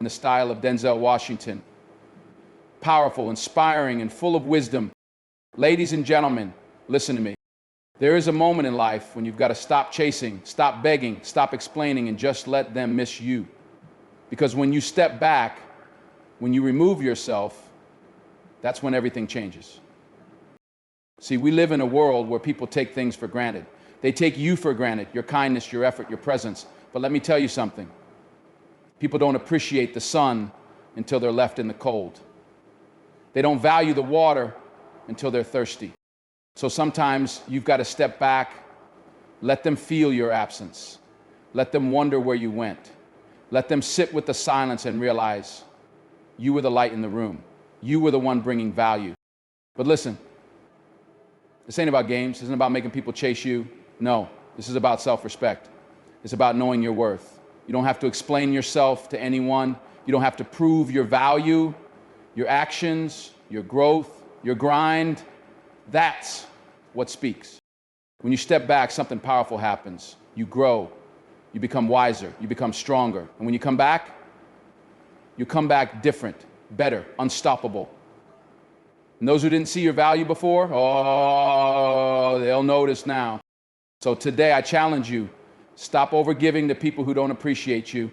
in the style of Denzel Washington. Powerful, inspiring, and full of wisdom. Ladies and gentlemen, listen to me. There is a moment in life when you've got to stop chasing, stop begging, stop explaining, and just let them miss you. Because when you step back, when you remove yourself, that's when everything changes. See, we live in a world where people take things for granted. They take you for granted, your kindness, your effort, your presence. But let me tell you something. People don't appreciate the sun until they're left in the cold. They don't value the water until they're thirsty. So sometimes you've got to step back, let them feel your absence. Let them wonder where you went. Let them sit with the silence and realize you were the light in the room. You were the one bringing value. But listen, this ain't about games. This isn't about making people chase you. No, this is about self-respect. It's about knowing your worth. You don't have to explain yourself to anyone. You don't have to prove your value, your actions, your growth, your grind. That's what speaks. When you step back, something powerful happens. You grow. You become wiser. You become stronger. And when you come back different, better, unstoppable. And those who didn't see your value before, they'll notice now. So today I challenge you, stop overgiving to people who don't appreciate you.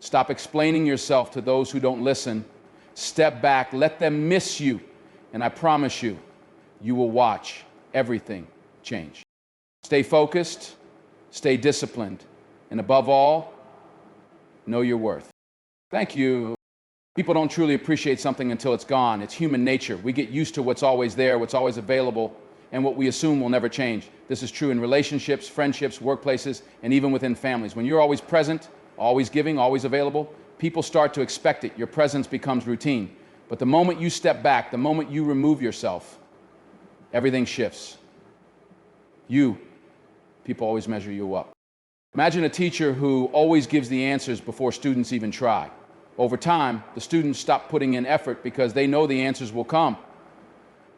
Stop explaining yourself to those who don't listen. Step back, let them miss you. And I promise you, you will watch everything change. Stay focused, stay disciplined, and above all, know your worth. Thank you. People don't truly appreciate something until it's gone. It's human nature. We get used to what's always there, what's always available, and what we assume will never change. This is true in relationships, friendships, workplaces, and even within families. When you're always present, always giving, always available, people start to expect it. Your presence becomes routine. But the moment you step back, the moment you remove yourself, everything shifts. People always measure you up. Imagine a teacher who always gives the answers before students even try. Over time, the students stop putting in effort because they know the answers will come.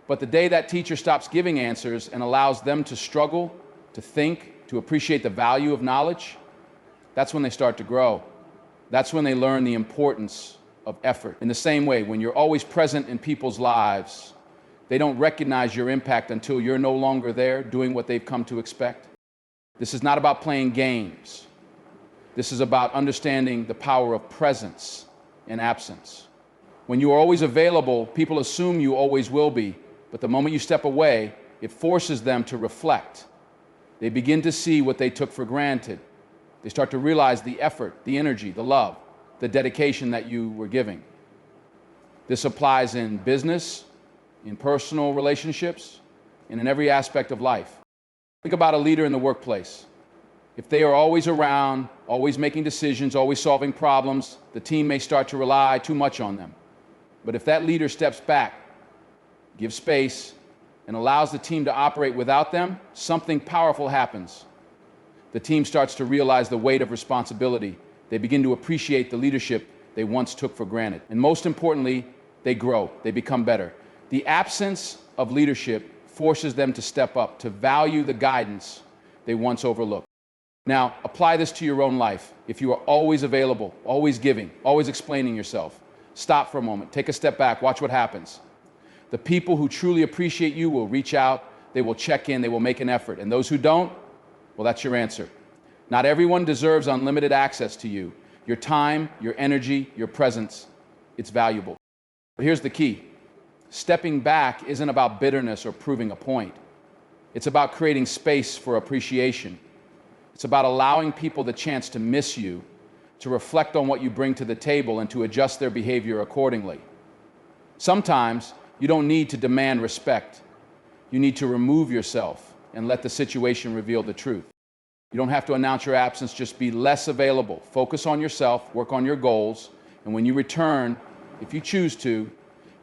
But the day that teacher stops giving answers and allows them to struggle, to think, to appreciate the value of knowledge, that's when they start to grow. That's when they learn the importance of effort. In the same way, when you're always present in people's lives, they don't recognize your impact until you're no longer there doing what they've come to expect. This is not about playing games. This is about understanding the power of presence and absence. When you are always available, people assume you always will be, but the moment you step away, it forces them to reflect. They begin to see what they took for granted. They start to realize the effort, the energy, the love, the dedication that you were giving. This applies in business, in personal relationships, and in every aspect of life. Think about a leader in the workplace. If they are always around, always making decisions, always solving problems, the team may start to rely too much on them. But if that leader steps back, gives space, and allows the team to operate without them, something powerful happens. The team starts to realize the weight of responsibility. They begin to appreciate the leadership they once took for granted. And most importantly, they grow, they become better. The absence of leadership forces them to step up, to value the guidance they once overlooked. Now, apply this to your own life. If you are always available, always giving, always explaining yourself, stop for a moment, take a step back, watch what happens. The people who truly appreciate you will reach out, they will check in, they will make an effort. And those who don't, well, that's your answer. Not everyone deserves unlimited access to you. Your time, your energy, your presence, it's valuable. But here's the key. Stepping back isn't about bitterness or proving a point. It's about creating space for appreciation. It's about allowing people the chance to miss you, to reflect on what you bring to the table, and to adjust their behavior accordingly. Sometimes you don't need to demand respect. You need to remove yourself and let the situation reveal the truth. You don't have to announce your absence, just be less available. Focus on yourself, work on your goals, and when you return, if you choose to,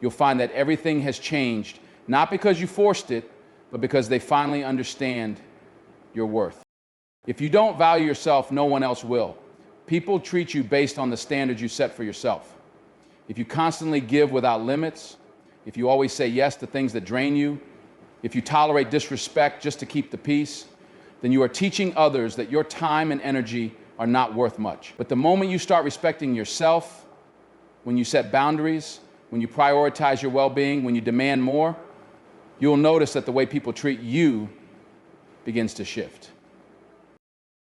you'll find that everything has changed, not because you forced it, but because they finally understand your worth. If you don't value yourself, no one else will. People treat you based on the standards you set for yourself. If you constantly give without limits, if you always say yes to things that drain you, if you tolerate disrespect just to keep the peace, then you are teaching others that your time and energy are not worth much. But the moment you start respecting yourself, when you set boundaries, when you prioritize your well-being, when you demand more, you'll notice that the way people treat you begins to shift.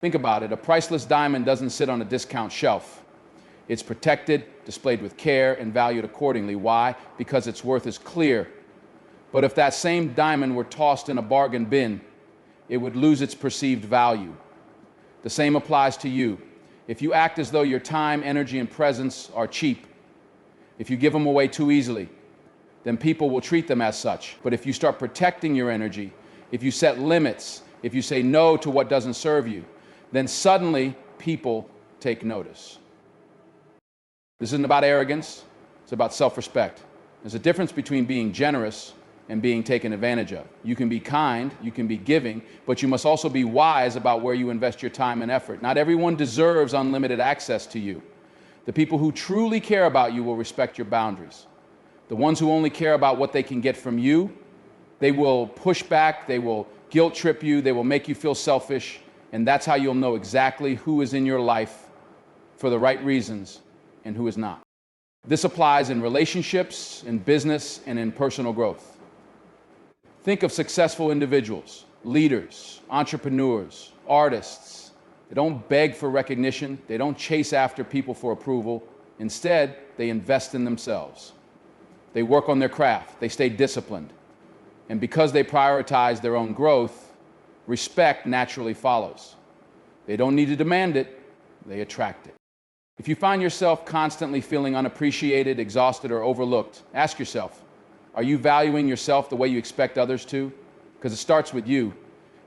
Think about it. A priceless diamond doesn't sit on a discount shelf. It's protected, displayed with care, and valued accordingly. Why? Because its worth is clear. But if that same diamond were tossed in a bargain bin, it would lose its perceived value. The same applies to you. If you act as though your time, energy, and presence are cheap, if you give them away too easily, then people will treat them as such. But if you start protecting your energy, if you set limits, if you say no to what doesn't serve you, then suddenly people take notice. This isn't about arrogance, it's about self-respect. There's a difference between being generous and being taken advantage of. You can be kind, you can be giving, but you must also be wise about where you invest your time and effort. Not everyone deserves unlimited access to you. The people who truly care about you will respect your boundaries. The ones who only care about what they can get from you, they will push back, they will guilt trip you, they will make you feel selfish, and that's how you'll know exactly who is in your life for the right reasons and who is not. This applies in relationships, in business, and in personal growth. Think of successful individuals, leaders, entrepreneurs, artists. They don't beg for recognition. They don't chase after people for approval. Instead, they invest in themselves. They work on their craft. They stay disciplined. And because they prioritize their own growth, respect naturally follows. They don't need to demand it. They attract it. If you find yourself constantly feeling unappreciated, exhausted, or overlooked, ask yourself, are you valuing yourself the way you expect others to? Because it starts with you.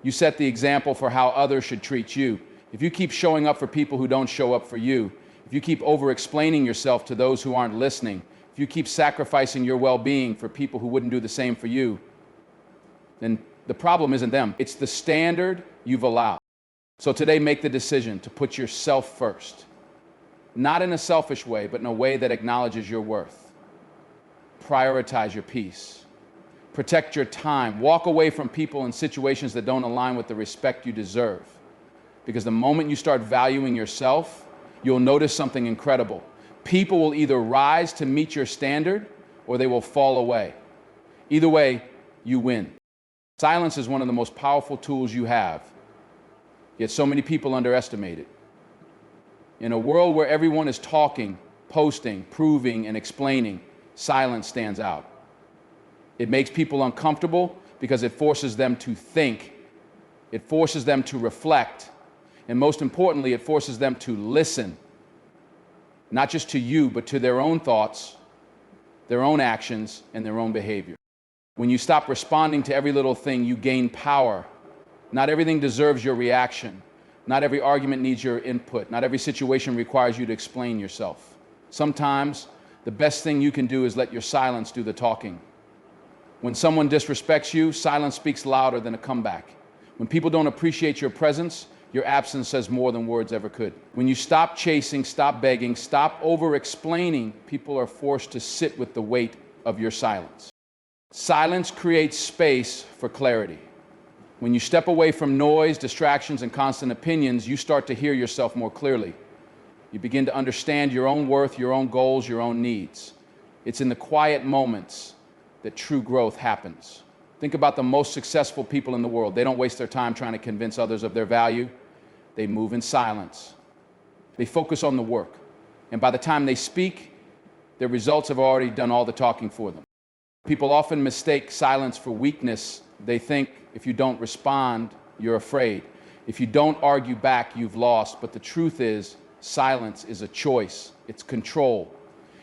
You set the example for how others should treat you. If you keep showing up for people who don't show up for you, if you keep over-explaining yourself to those who aren't listening, if you keep sacrificing your well-being for people who wouldn't do the same for you, then the problem isn't them. It's the standard you've allowed. So today, make the decision to put yourself first. Not in a selfish way, but in a way that acknowledges your worth. Prioritize your peace. Protect your time. Walk away from people and situations that don't align with the respect you deserve. Because the moment you start valuing yourself, you'll notice something incredible. People will either rise to meet your standard or they will fall away. Either way, you win. Silence is one of the most powerful tools you have, yet so many people underestimate it. In a world where everyone is talking, posting, proving, and explaining, silence stands out. It makes people uncomfortable because it forces them to think. It forces them to reflect. And most importantly, it forces them to listen. Not just to you, but to their own thoughts, their own actions, and their own behavior. When you stop responding to every little thing, you gain power. Not everything deserves your reaction. Not every argument needs your input. Not every situation requires you to explain yourself. Sometimes, the best thing you can do is let your silence do the talking. When someone disrespects you, silence speaks louder than a comeback. When people don't appreciate your presence, your absence says more than words ever could. When you stop chasing, stop begging, stop over-explaining, people are forced to sit with the weight of your silence. Silence creates space for clarity. When you step away from noise, distractions, and constant opinions, you start to hear yourself more clearly. You begin to understand your own worth, your own goals, your own needs. It's in the quiet moments that true growth happens. Think about the most successful people in the world. They don't waste their time trying to convince others of their value. They move in silence. They focus on the work. And by the time they speak, their results have already done all the talking for them. People often mistake silence for weakness. They think if you don't respond, you're afraid. If you don't argue back, you've lost. But the truth is, silence is a choice. It's control.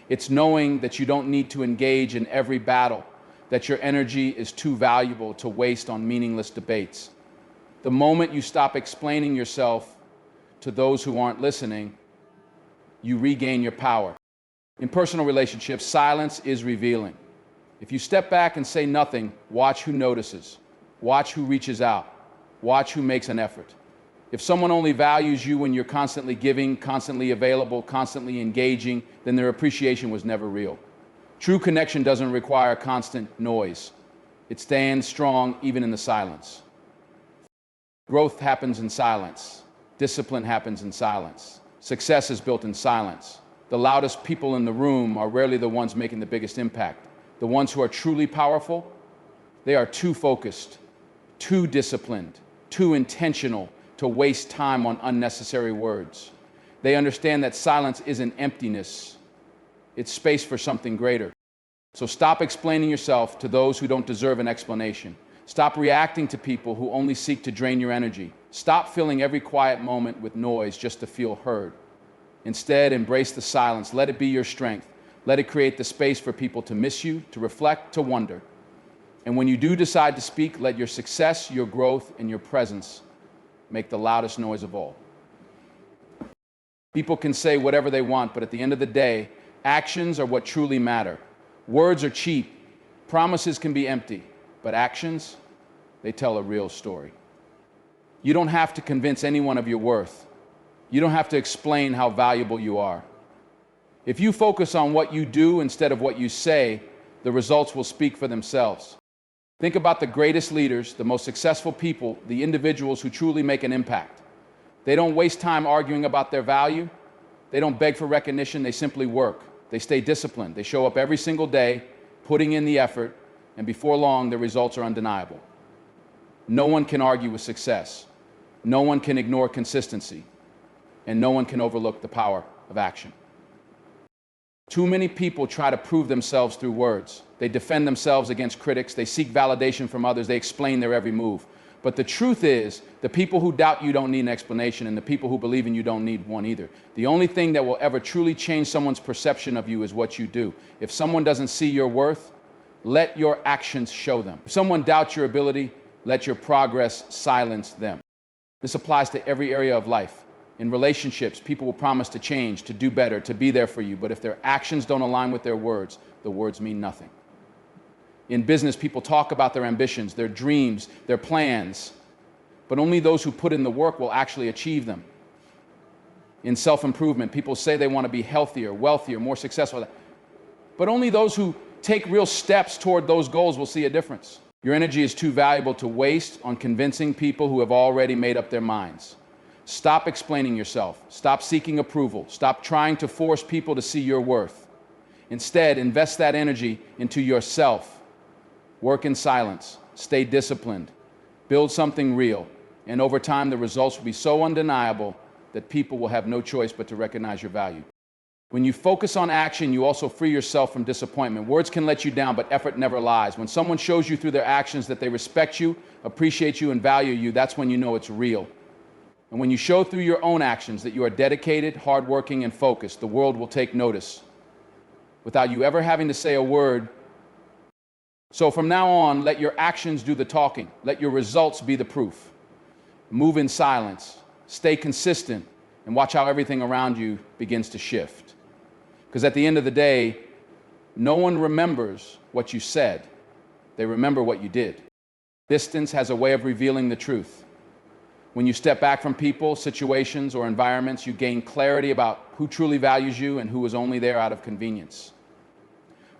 It's knowing that you don't need to engage in every battle, that your energy is too valuable to waste on meaningless debates. The moment you stop explaining yourself to those who aren't listening, you regain your power. In personal relationships, silence is revealing. If you step back and say nothing, watch who notices. Watch who reaches out. Watch who makes an effort. If someone only values you when you're constantly giving, constantly available, constantly engaging, then their appreciation was never real. True connection doesn't require constant noise. It stands strong even in the silence. Growth happens in silence. Discipline happens in silence. Success is built in silence. The loudest people in the room are rarely the ones making the biggest impact. The ones who are truly powerful, they are too focused, too disciplined, too intentional to waste time on unnecessary words. They understand that silence isn't emptiness, it's space for something greater. So stop explaining yourself to those who don't deserve an explanation. Stop reacting to people who only seek to drain your energy. Stop filling every quiet moment with noise just to feel heard. Instead, embrace the silence. Let it be your strength. Let it create the space for people to miss you, to reflect, to wonder. And when you do decide to speak, let your success, your growth, and your presence make the loudest noise of all. People can say whatever they want, but at the end of the day, actions are what truly matter. Words are cheap. Promises can be empty. But actions, they tell a real story. You don't have to convince anyone of your worth. You don't have to explain how valuable you are. If you focus on what you do instead of what you say, the results will speak for themselves. Think about the greatest leaders, the most successful people, the individuals who truly make an impact. They don't waste time arguing about their value. They don't beg for recognition. They simply work. They stay disciplined. They show up every single day, putting in the effort, and before long, the results are undeniable. No one can argue with success. No one can ignore consistency. And no one can overlook the power of action. Too many people try to prove themselves through words. They defend themselves against critics. They seek validation from others. They explain their every move. But the truth is, the people who doubt you don't need an explanation, and the people who believe in you don't need one either. The only thing that will ever truly change someone's perception of you is what you do. If someone doesn't see your worth, let your actions show them. If someone doubts your ability, let your progress silence them. This applies to every area of life. In relationships, people will promise to change, to do better, to be there for you, but if their actions don't align with their words, the words mean nothing. In business, people talk about their ambitions, their dreams, their plans, but only those who put in the work will actually achieve them. In self-improvement, people say they want to be healthier, wealthier, more successful, but only those who take real steps toward those goals will see a difference. Your energy is too valuable to waste on convincing people who have already made up their minds. Stop explaining yourself. Stop seeking approval. Stop trying to force people to see your worth. Instead, invest that energy into yourself. Work in silence. Stay disciplined. Build something real. And over time, the results will be so undeniable that people will have no choice but to recognize your value. When you focus on action, you also free yourself from disappointment. Words can let you down, but effort never lies. When someone shows you through their actions that they respect you, appreciate you, and value you, that's when you know it's real. And when you show through your own actions that you are dedicated, hardworking, and focused, the world will take notice without you ever having to say a word. So from now on, let your actions do the talking. Let your results be the proof. Move in silence. Stay consistent, and watch how everything around you begins to shift. Because at the end of the day, no one remembers what you said. They remember what you did. Distance has a way of revealing the truth. When you step back from people, situations, or environments, you gain clarity about who truly values you and who is only there out of convenience.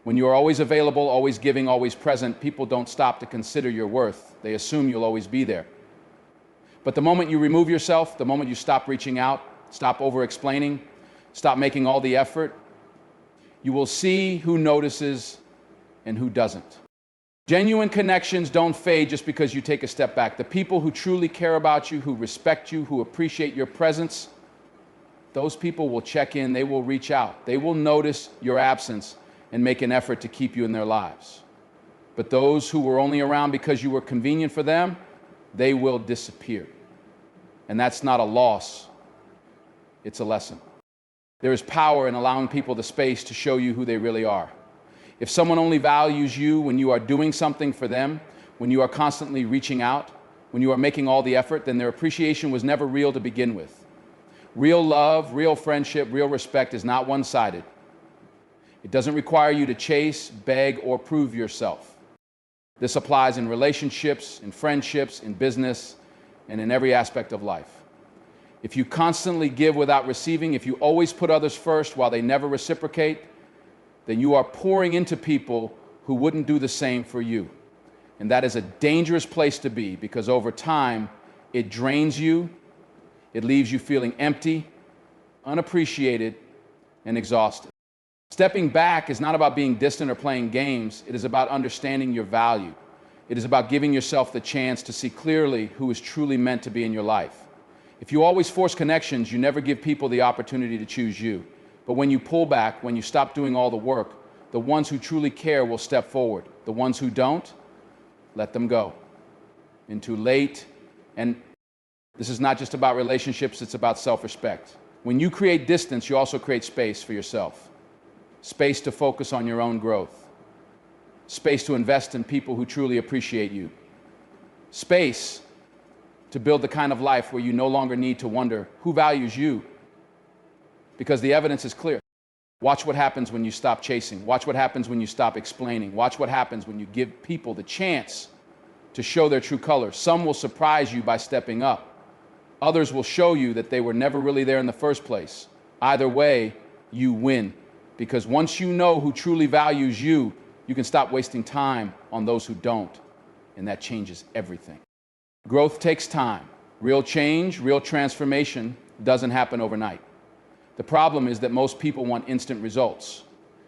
When you are always available, always giving, always present, people don't stop to consider your worth. They assume you'll always be there. But the moment you remove yourself, the moment you stop reaching out, stop over-explaining, stop making all the effort, you will see who notices and who doesn't. Genuine connections don't fade just because you take a step back. The people who truly care about you, who respect you, who appreciate your presence, those people will check in, they will reach out, they will notice your absence and make an effort to keep you in their lives. But those who were only around because you were convenient for them, they will disappear. And that's not a loss, it's a lesson. There is power in allowing people the space to show you who they really are. If someone only values you when you are doing something for them, when you are constantly reaching out, when you are making all the effort, then their appreciation was never real to begin with. Real love, real friendship, real respect is not one-sided. It doesn't require you to chase, beg, or prove yourself. This applies in relationships, in friendships, in business, and in every aspect of life. If you constantly give without receiving, if you always put others first while they never reciprocate, then you are pouring into people who wouldn't do the same for you. And that is a dangerous place to be, because over time, it drains you, it leaves you feeling empty, unappreciated, and exhausted. Stepping back is not about being distant or playing games. It is about understanding your value. It is about giving yourself the chance to see clearly who is truly meant to be in your life. If you always force connections, you never give people the opportunity to choose you. But when you pull back, when you stop doing all the work, the ones who truly care will step forward. The ones who don't, let them go. And too late. And this is not just about relationships, it's about self-respect. When you create distance, you also create space for yourself. Space to focus on your own growth. Space to invest in people who truly appreciate you. Space to build the kind of life where you no longer need to wonder who values you, because the evidence is clear. Watch what happens when you stop chasing. Watch what happens when you stop explaining. Watch what happens when you give people the chance to show their true colors. Some will surprise you by stepping up. Others will show you that they were never really there in the first place. Either way, you win. Because once you know who truly values you, you can stop wasting time on those who don't. And that changes everything. Growth takes time. Real change, real transformation doesn't happen overnight. The problem is that most people want instant results.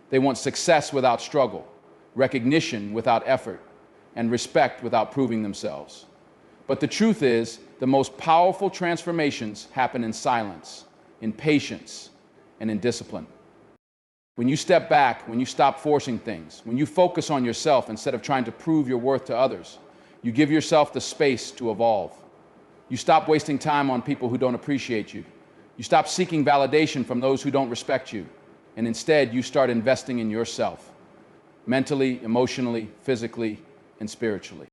They want success without struggle, recognition without effort, and respect without proving themselves. But the truth is, the most powerful transformations happen in silence, in patience, and in discipline. When you step back, when you stop forcing things, when you focus on yourself instead of trying to prove your worth to others, you give yourself the space to evolve. You stop wasting time on people who don't appreciate you. You stop seeking validation from those who don't respect you. And instead, you start investing in yourself, mentally, emotionally, physically, and spiritually.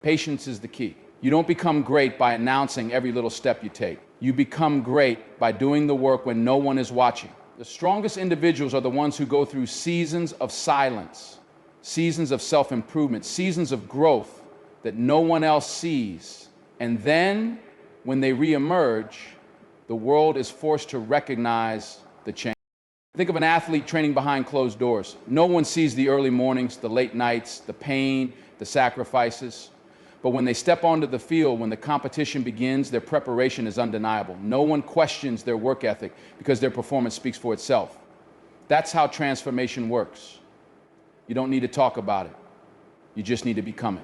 Patience is the key. You don't become great by announcing every little step you take. You become great by doing the work when no one is watching. The strongest individuals are the ones who go through seasons of silence, seasons of self-improvement, seasons of growth that no one else sees. And then, when they reemerge, the world is forced to recognize the change. Think of an athlete training behind closed doors. No one sees the early mornings, the late nights, the pain, the sacrifices. But when they step onto the field, when the competition begins, their preparation is undeniable. No one questions their work ethic because their performance speaks for itself. That's how transformation works. You don't need to talk about it. You just need to become it.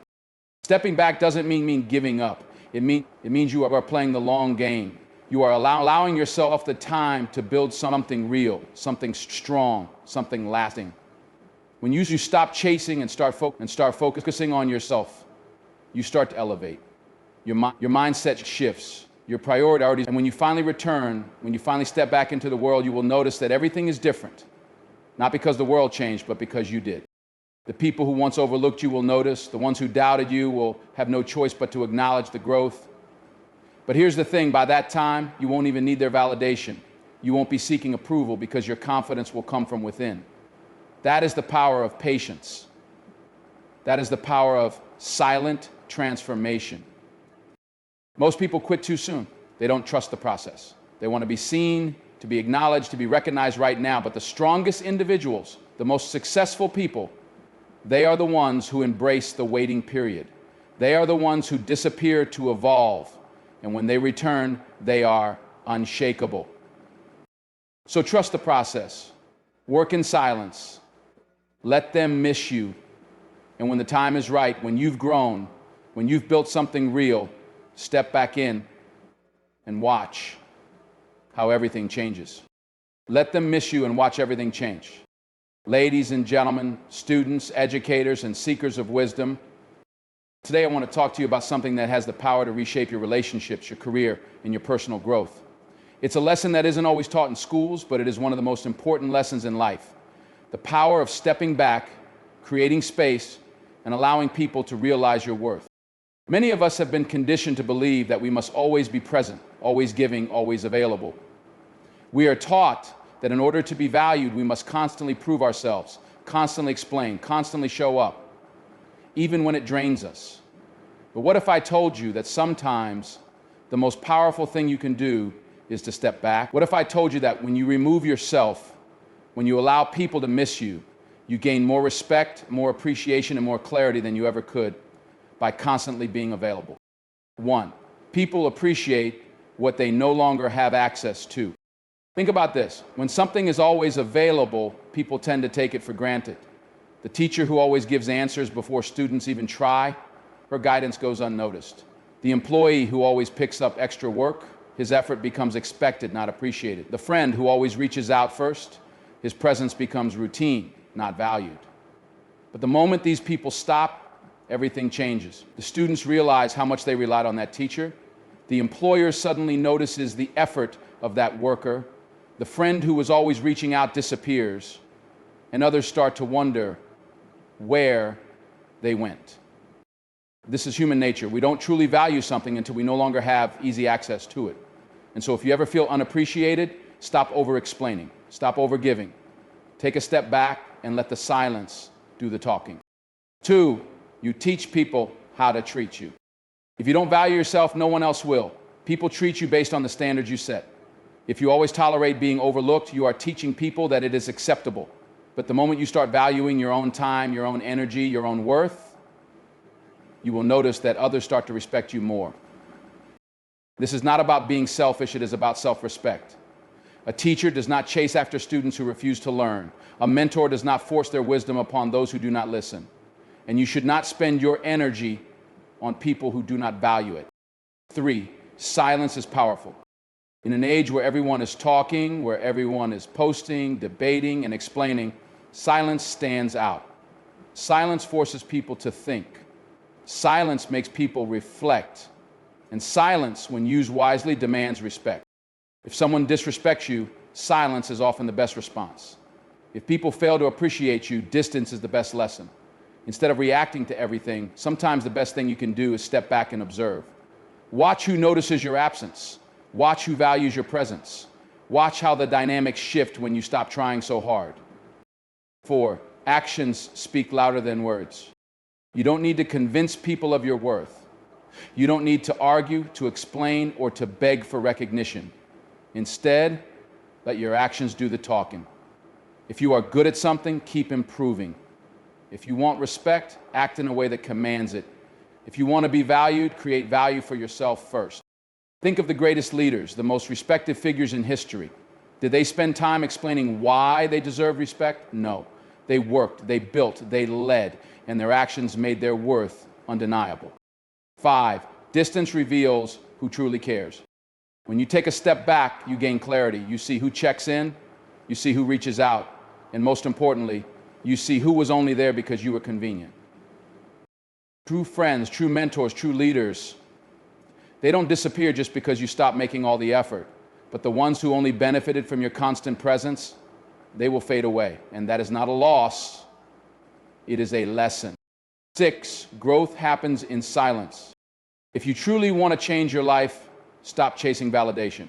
Stepping back doesn't mean giving up. It means you are playing the long game. You are allowing yourself the time to build something real, something strong, something lasting. When you stop chasing and start focusing on yourself, you start to elevate. Your mindset shifts, your priorities, and when you finally return, when you finally step back into the world, you will notice that everything is different. Not because the world changed, but because you did. The people who once overlooked you will notice. The ones who doubted you will have no choice but to acknowledge the growth. But here's the thing, by that time, you won't even need their validation. You won't be seeking approval because your confidence will come from within. That is the power of patience. That is the power of silent transformation. Most people quit too soon. They don't trust the process. They want to be seen, to be acknowledged, to be recognized right now. But the strongest individuals, the most successful people, they are the ones who embrace the waiting period. They are the ones who disappear to evolve. And when they return, they are unshakable. So trust the process. Work in silence. Let them miss you. And when the time is right, when you've grown, when you've built something real, step back in and watch how everything changes. Let them miss you and watch everything change. Ladies and gentlemen, students, educators, and seekers of wisdom, today I want to talk to you about something that has the power to reshape your relationships, your career, and your personal growth. It's a lesson that isn't always taught in schools, but it is one of the most important lessons in life. The power of stepping back, creating space, and allowing people to realize your worth. Many of us have been conditioned to believe that we must always be present, always giving, always available. We are taught that in order to be valued, we must constantly prove ourselves, constantly explain, constantly show up, even when it drains us. But what if I told you that sometimes the most powerful thing you can do is to step back? What if I told you that when you remove yourself, when you allow people to miss you, you gain more respect, more appreciation, and more clarity than you ever could by constantly being available? 1, people appreciate what they no longer have access to. Think about this. When something is always available, people tend to take it for granted. The teacher who always gives answers before students even try, her guidance goes unnoticed. The employee who always picks up extra work, his effort becomes expected, not appreciated. The friend who always reaches out first, his presence becomes routine, not valued. But the moment these people stop, everything changes. The students realize how much they relied on that teacher. The employer suddenly notices the effort of that worker. The friend who was always reaching out disappears, and others start to wonder where they went. This is human nature. We don't truly value something until we no longer have easy access to it. And so if you ever feel unappreciated, stop over-explaining, stop over-giving. Take a step back and let the silence do the talking. 2, you teach people how to treat you. If you don't value yourself, no one else will. People treat you based on the standards you set. If you always tolerate being overlooked, you are teaching people that it is acceptable. But the moment you start valuing your own time, your own energy, your own worth, you will notice that others start to respect you more. This is not about being selfish, it is about self-respect. A teacher does not chase after students who refuse to learn. A mentor does not force their wisdom upon those who do not listen. And you should not spend your energy on people who do not value it. 3, silence is powerful. In an age where everyone is talking, where everyone is posting, debating, and explaining, silence stands out. Silence forces people to think. Silence makes people reflect. And silence, when used wisely, demands respect. If someone disrespects you, silence is often the best response. If people fail to appreciate you, distance is the best lesson. Instead of reacting to everything, sometimes the best thing you can do is step back and observe. Watch who notices your absence. Watch who values your presence. Watch how the dynamics shift when you stop trying so hard. 4, actions speak louder than words. You don't need to convince people of your worth. You don't need to argue, to explain, or to beg for recognition. Instead, let your actions do the talking. If you are good at something, keep improving. If you want respect, act in a way that commands it. If you want to be valued, create value for yourself first. Think of the greatest leaders, the most respected figures in history. Did they spend time explaining why they deserve respect? No. They worked, they built, they led, and their actions made their worth undeniable. 5, distance reveals who truly cares. When you take a step back, you gain clarity. You see who checks in, you see who reaches out, and most importantly, you see who was only there because you were convenient. True friends, true mentors, true leaders, they don't disappear just because you stop making all the effort. But the ones who only benefited from your constant presence, they will fade away. And that is not a loss, it is a lesson. 6, growth happens in silence. If you truly want to change your life, stop chasing validation.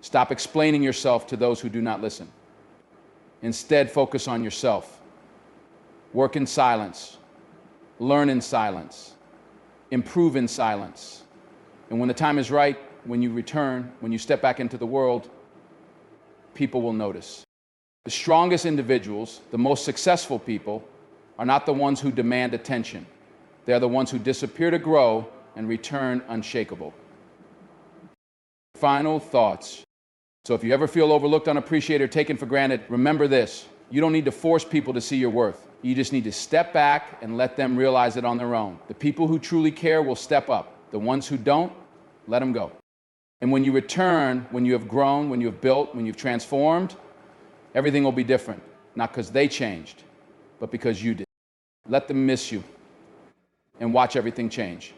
Stop explaining yourself to those who do not listen. Instead, focus on yourself. Work in silence. Learn in silence. Improve in silence. And when the time is right, when you return, when you step back into the world, people will notice. The strongest individuals, the most successful people, are not the ones who demand attention. They are the ones who disappear to grow and return unshakable. Final thoughts. So if you ever feel overlooked, unappreciated, or taken for granted, remember this. You don't need to force people to see your worth. You just need to step back and let them realize it on their own. The people who truly care will step up. The ones who don't, let them go. And when you return, when you have grown, when you have built, when you've transformed, everything will be different. Not because they changed, but because you did. Let them miss you and watch everything change.